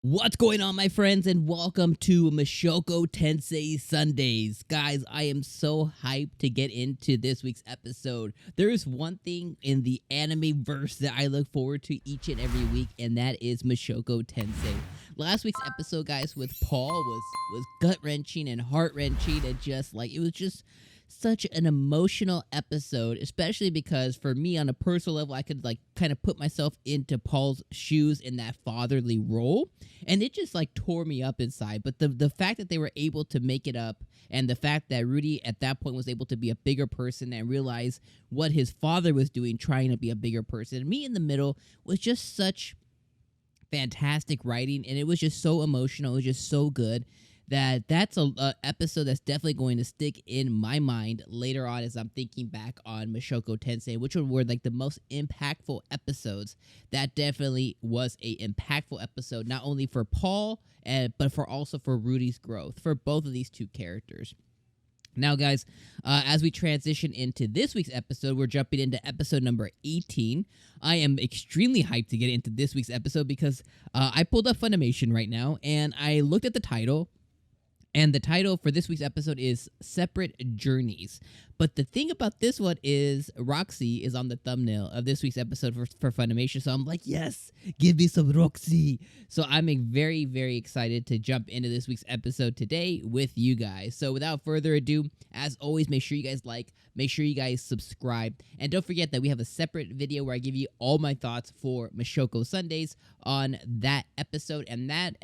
What's going on, my friends, and welcome to Mushoku Tensei Sundays. Guys, I am so hyped to get into this week's episode. There is one thing in the anime verse that I look forward to each and every week, and that is Mushoku Tensei. Last week's episode, guys, with Paul was gut-wrenching and heart-wrenching, and it was just such an emotional episode, especially because for me on a personal level, I could kind of put myself into Paul's shoes in that fatherly role, and it just tore me up inside. But the fact that they were able to make it up, and the fact that Rudy at that point was able to be a bigger person and realize what his father was doing, trying to be a bigger person, me in the middle, was just such fantastic writing, and it was just so emotional. It was just so good. That's a episode that's definitely going to stick in my mind later on as I'm thinking back on Mushoku Tensei, which were the most impactful episodes. That definitely was a impactful episode, not only for Paul, but also for Rudy's growth, for both of these two characters. Now, guys, as we transition into this week's episode, we're jumping into episode number 18. I am extremely hyped to get into this week's episode because I pulled up Funimation right now, and I looked at the title. And the title for this week's episode is Separate Journeys. But the thing about this one is ROXY is on the thumbnail of this week's episode for Funimation. So I'm like, yes, give me some ROXY. So I'm very, very excited to jump into this week's episode today with you guys. So without further ado, as always, make sure you guys make sure you guys subscribe. And don't forget that we have a separate video where I give you all my thoughts for Mushoku Sundays on that episode. And that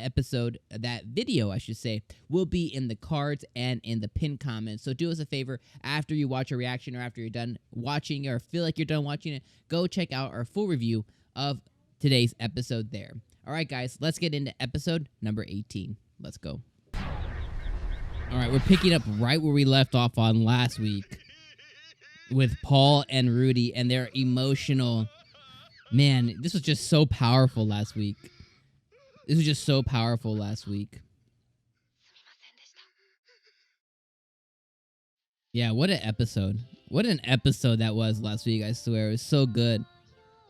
video, I should say, will be in the cards and in the pinned comments. So do us a favor, after you watch a reaction or after you're done watching or feel like you're done watching it, go check out our full review of today's episode there. All right, guys, let's get into episode number 18. Let's go. All right, we're picking up right where we left off on last week with Paul and Rudy and their emotional... Man, this was just so powerful last week. Yeah, what an episode. What an episode that was last week, I swear. It was so good.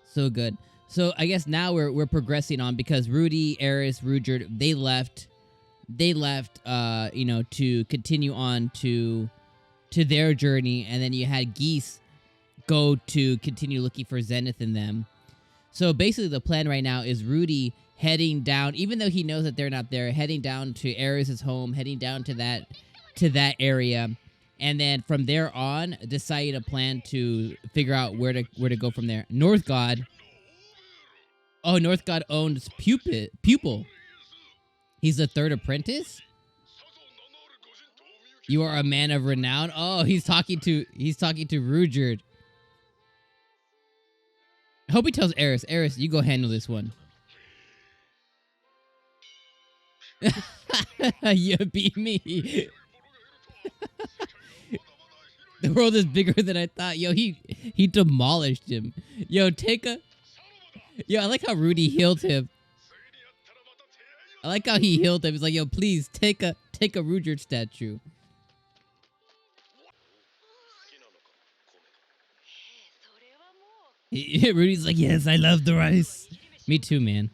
So good. So I guess now we're progressing on because Rudy, Eris, Rudyard, they left, to continue on to their journey, and then you had 𝐒𝐻 go to continue looking for Zenith in them. So basically the plan right now is Rudy heading down, even though he knows that they're not there, heading down to Eris's home, heading down to that area. And then from there on, decided a plan to figure out where to go from there. Northgod. Oh, Northgod owns Pupil. He's the third apprentice? You are a man of renown? Oh, he's talking to Rudyard. I hope he tells Eris. Eris, you go handle this one. You beat me. The world is bigger than I thought. Yo, he demolished him. Yo, I like how Rudy healed him. I like how he healed him. He's like, yo, please take a Rudyard statue. Rudy's like, yes, I love the rice. Me too, man.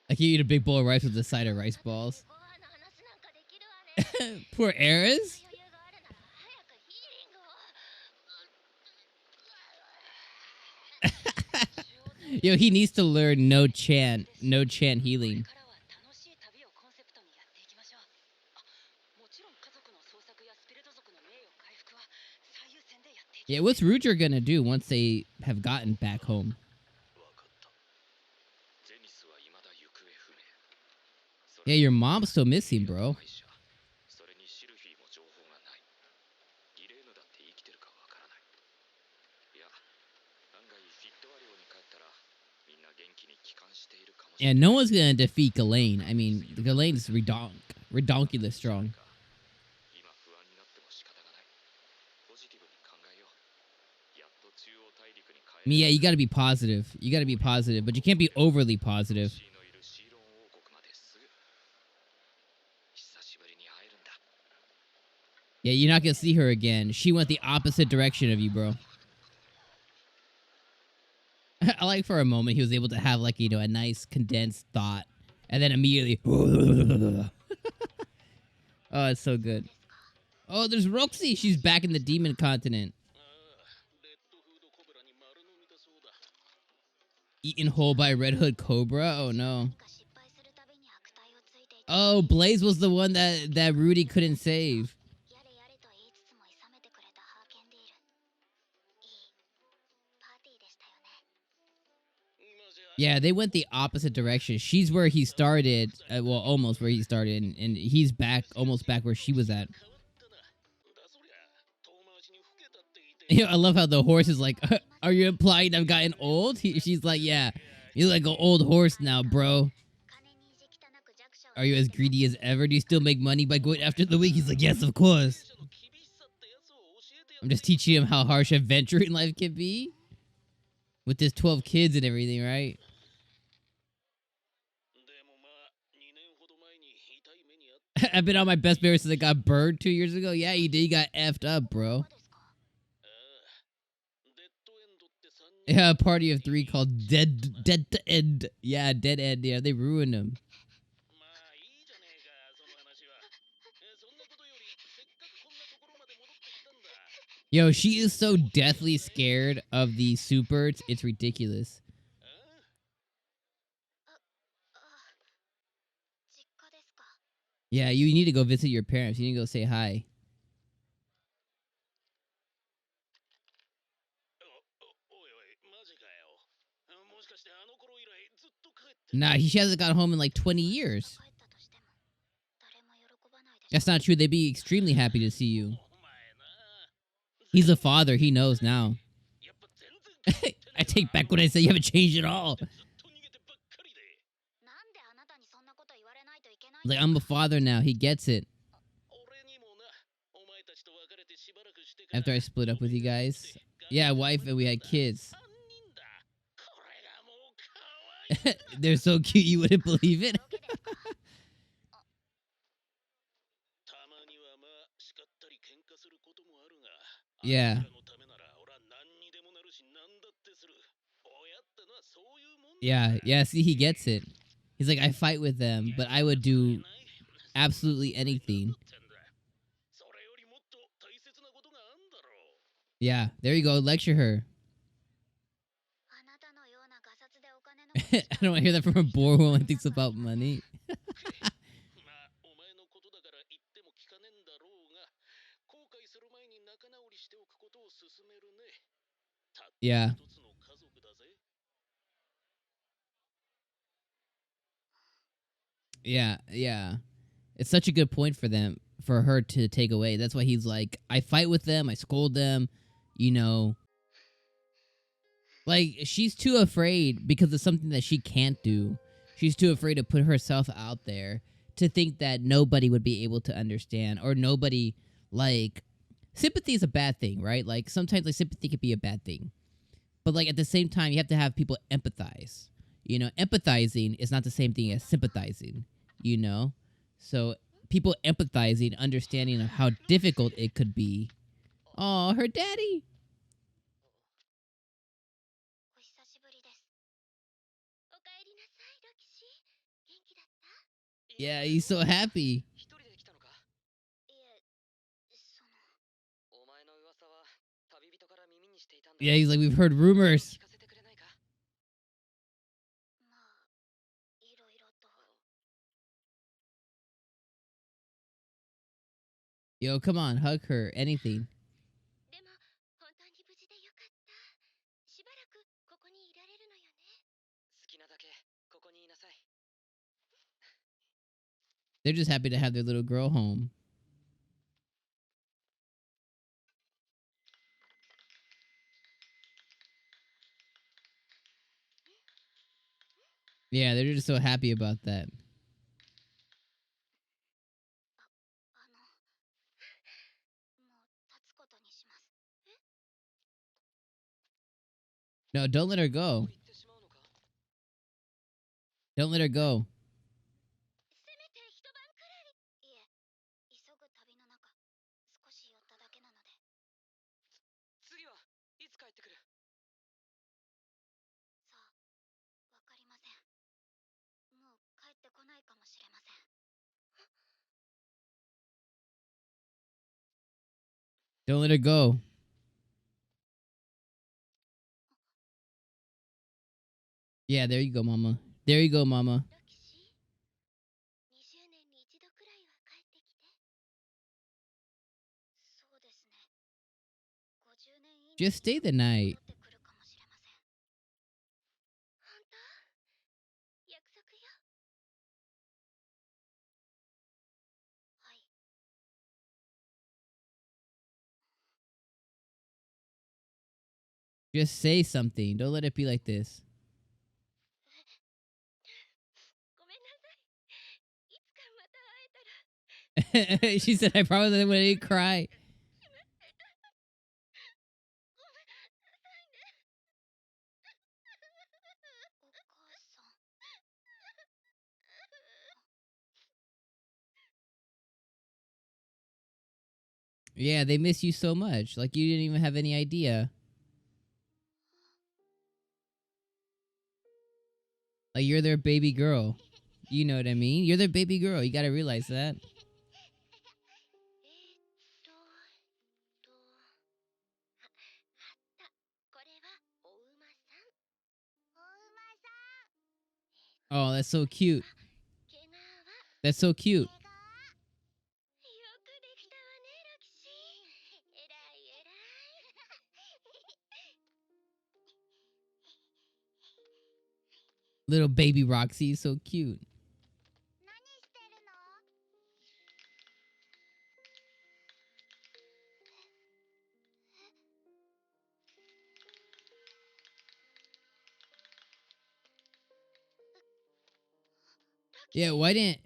I can eat a big bowl of rice with a side of rice balls. Poor Eris. Yo, he needs to learn no chant healing. Yeah, what's Rudyard gonna do once they have gotten back home? Yeah, your mom's still missing, bro. Yeah, no one's gonna defeat 𝐒𝐻𝐿ain. I mean, 𝐒𝐿ain is redonkulous strong. I mean, yeah, you gotta be positive. But you can't be overly positive. Yeah, you're not gonna see her again. She went the opposite direction of you, bro. I like for a moment he was able to have like, you know, a nice condensed thought and then immediately oh, it's so good. Oh, there's Roxy. She's back in the demon continent. Eaten whole by Red Hood Cobra? Oh no. Oh, Blaze was the one that Rudy couldn't save. Yeah, they went the opposite direction. She's where he started, well, almost where he started, and he's back, almost back where she was at. You know, I love how the horse is like, are you implying I've gotten old? She's like, yeah, you're like an old horse now, bro. Are you as greedy as ever? Do you still make money by going after the weak? He's like, yes, of course. I'm just teaching him how harsh adventuring life can be. With his 12 kids and everything, right? I've been on my best behavior since I got burned 2 years ago. Yeah, you did. You got effed up, bro. Yeah, a party of 3 called Dead End. Yeah, Dead End. Yeah, they ruined him. Yo, she is so deathly scared of the supers. It's ridiculous. Yeah, you need to go visit your parents. You need to go say hi. Nah, she hasn't got home in like 20 years. That's not true. They'd be extremely happy to see you. He's a father. He knows now. I take back what I said. You haven't changed at all. Like, I'm a father now. He gets it. After I split up with you guys. Yeah, wife and we had kids. They're so cute you wouldn't believe it. Yeah. Yeah, see, he gets it. He's like, I fight with them, but I would do absolutely anything. Yeah, there you go. Lecture her. I don't want to hear that from a bored woman who thinks about money. Yeah. Yeah. It's such a good point for them, for her to take away. That's why he's like, I fight with them, I scold them, you know. Like, she's too afraid because it's something that she can't do. She's too afraid to put herself out there to think that nobody would be able to understand or nobody, like, sympathy is a bad thing, right? Like, sometimes, like, sympathy can be a bad thing. But, like, at the same time, you have to have people empathize. You know, empathizing is not the same thing as sympathizing, you know? So, people empathizing, understanding of how difficult it could be. Oh, her daddy. Yeah, he's so happy. Yeah, he's like, we've heard rumors. Yo, come on, hug her, anything. They're just happy to have their little girl home. Yeah, they're just so happy about that. No, don't let her go. Don't let her go. Don't let her go. Yeah, there you go, mama. There you go, mama. Just stay the night. Just say something. Don't let it be like this. She said, I probably wouldn't cry. Yeah, they miss you so much. Like, you didn't even have any idea. Like, you're their baby girl. You know what I mean? You're their baby girl. You gotta realize that. Oh, that's so cute. That's so cute. Little baby Roxy is so cute. Yeah, why didn't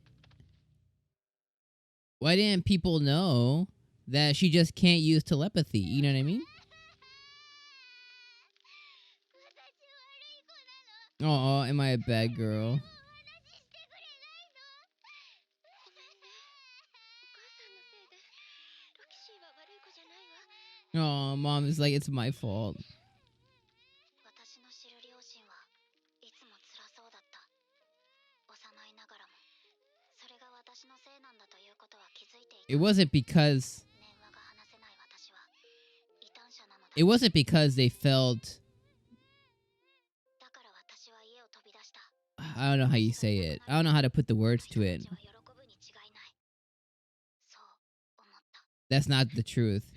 people know that she just can't use telepathy? You know what I mean? Oh, am I a bad girl? Oh, mom is like, it's my fault. It wasn't because they felt, I don't know how you say it. I don't know how to put the words to it. That's not the truth.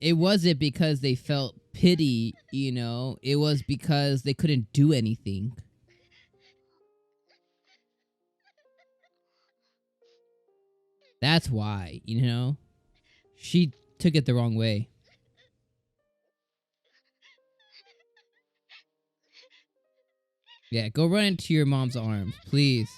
It wasn't because they felt pity, you know. It was because they couldn't do anything. That's why, you know. She took it the wrong way. Yeah, go run into your mom's arms, please.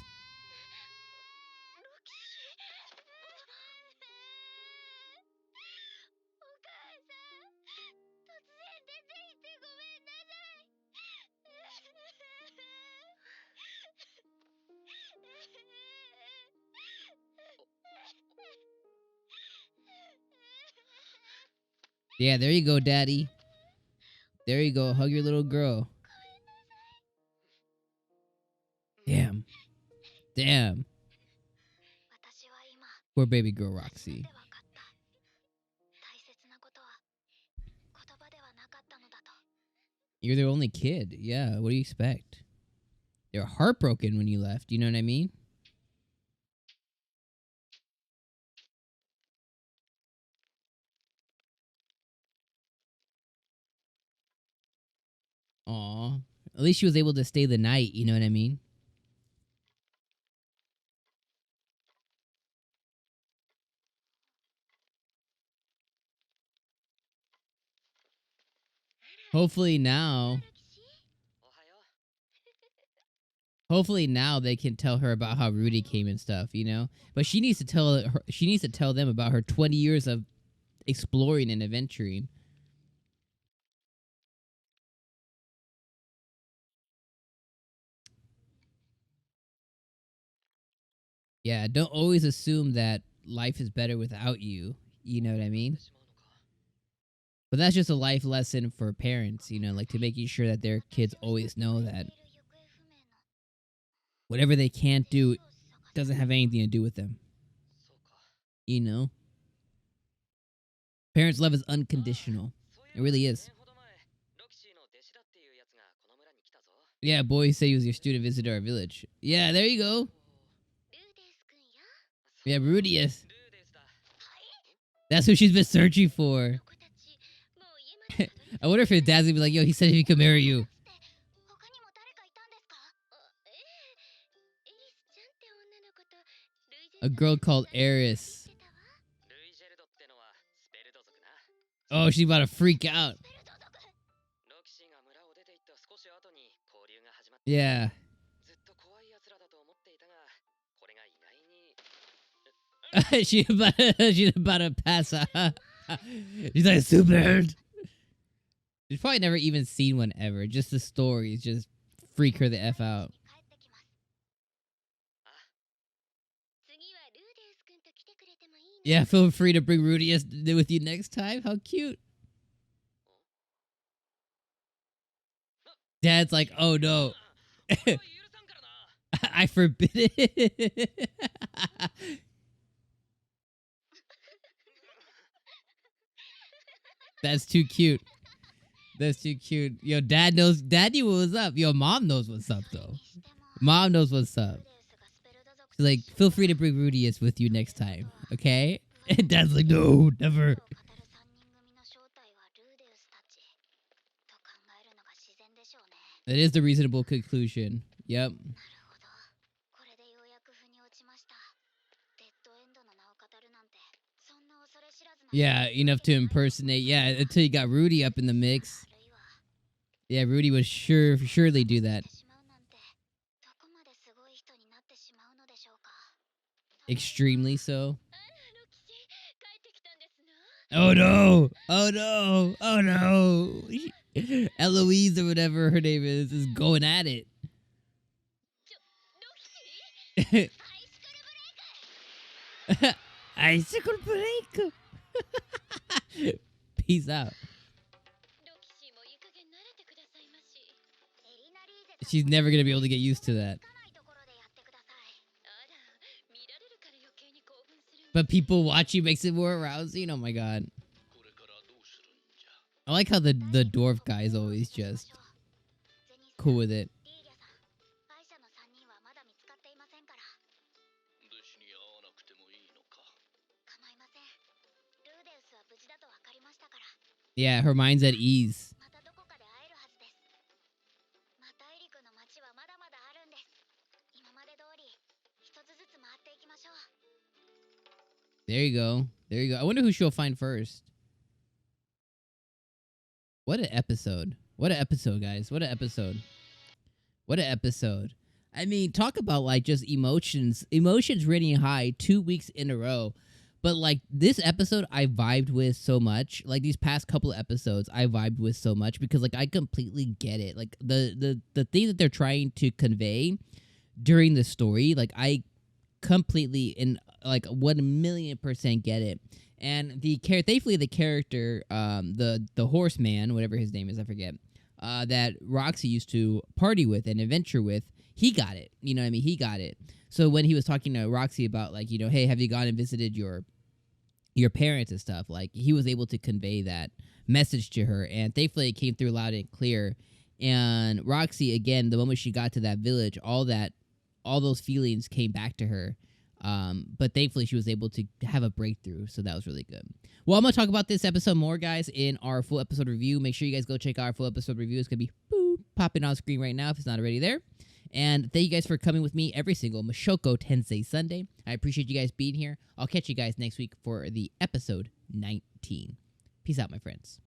Yeah, there you go, daddy. There you go. Hug your little girl. Damn. Damn. Poor baby girl Roxy. You're their only kid. Yeah, what do you expect? They're heartbroken when you left. You know what I mean? Aw. At least she was able to stay the night. You know what I mean? Hopefully now. Hopefully now they can tell her about how Rudy came and stuff, you know. But she needs to tell her, she needs to tell them about her 20 years of exploring and adventuring. Yeah, don't always assume that life is better without you. You know what I mean? But that's just a life lesson for parents, you know, like to making sure that their kids always know that whatever they can't do doesn't have anything to do with them. You know? Parents' love is unconditional. It really is. Yeah, boys say he was your student visitor at our village. Yeah, there you go. Yeah, Rudius. That's who she's been searching for. I wonder if your dad's gonna be like, yo, he said he could marry you. A girl called Eris. Oh, she's about to freak out. Yeah. she's about to pass out. She's like, super. She's probably never even seen one ever. Just the stories just freak her the F out. Yeah, feel free to bring Rudy with you next time. How cute. Dad's like, oh no. I forbid it. That's too cute. That's too cute. Yo, Dad knows. Daddy was up. Yo, Mom knows what's up, though. Mom knows what's up. She's like, feel free to bring Rudius with you next time, okay? And Dad's like, no, never. That is the reasonable conclusion. Yep. Yeah, enough to impersonate. Yeah, until you got Rudy up in the mix. Yeah, Rudy would surely do that. Extremely so. Oh no! Oh no! Oh no! Eloise or whatever her name is going at it. Icicle break. Peace out. She's never gonna be able to get used to that. But people watching makes it more arousing. Oh my god. I like how the dwarf guy is always just cool with it. Yeah, her mind's at ease. There you go. There you go. I wonder who she'll find first. What an episode. What an episode, guys. What an episode. What an episode. I mean, talk about like just emotions. Emotions running high 2 weeks in a row. But like this episode I vibed with so much. Like these past couple of episodes I vibed with so much because like I completely get it. Like the thing that they're trying to convey during the story, like I completely and like 1,000,000% get it. And thankfully the character, the horseman, whatever his name is, I forget, that Roxy used to party with and adventure with, he got it. You know what I mean? He got it. So when he was talking to Roxy about like, you know, hey, have you gone and visited your parents and stuff, like he was able to convey that message to her, and thankfully it came through loud and clear. And Roxy, again, the moment she got to that village, all those feelings came back to her. But thankfully she was able to have a breakthrough, so that was really good. Well, I'm gonna talk about this episode more, guys, in our full episode review. Make sure you guys go check out our full episode review. It's gonna be popping on screen right now if it's not already there. And thank you guys for coming with me every single Mushoku Tensei Sunday. I appreciate you guys being here. I'll catch you guys next week for the episode 19. Peace out, my friends.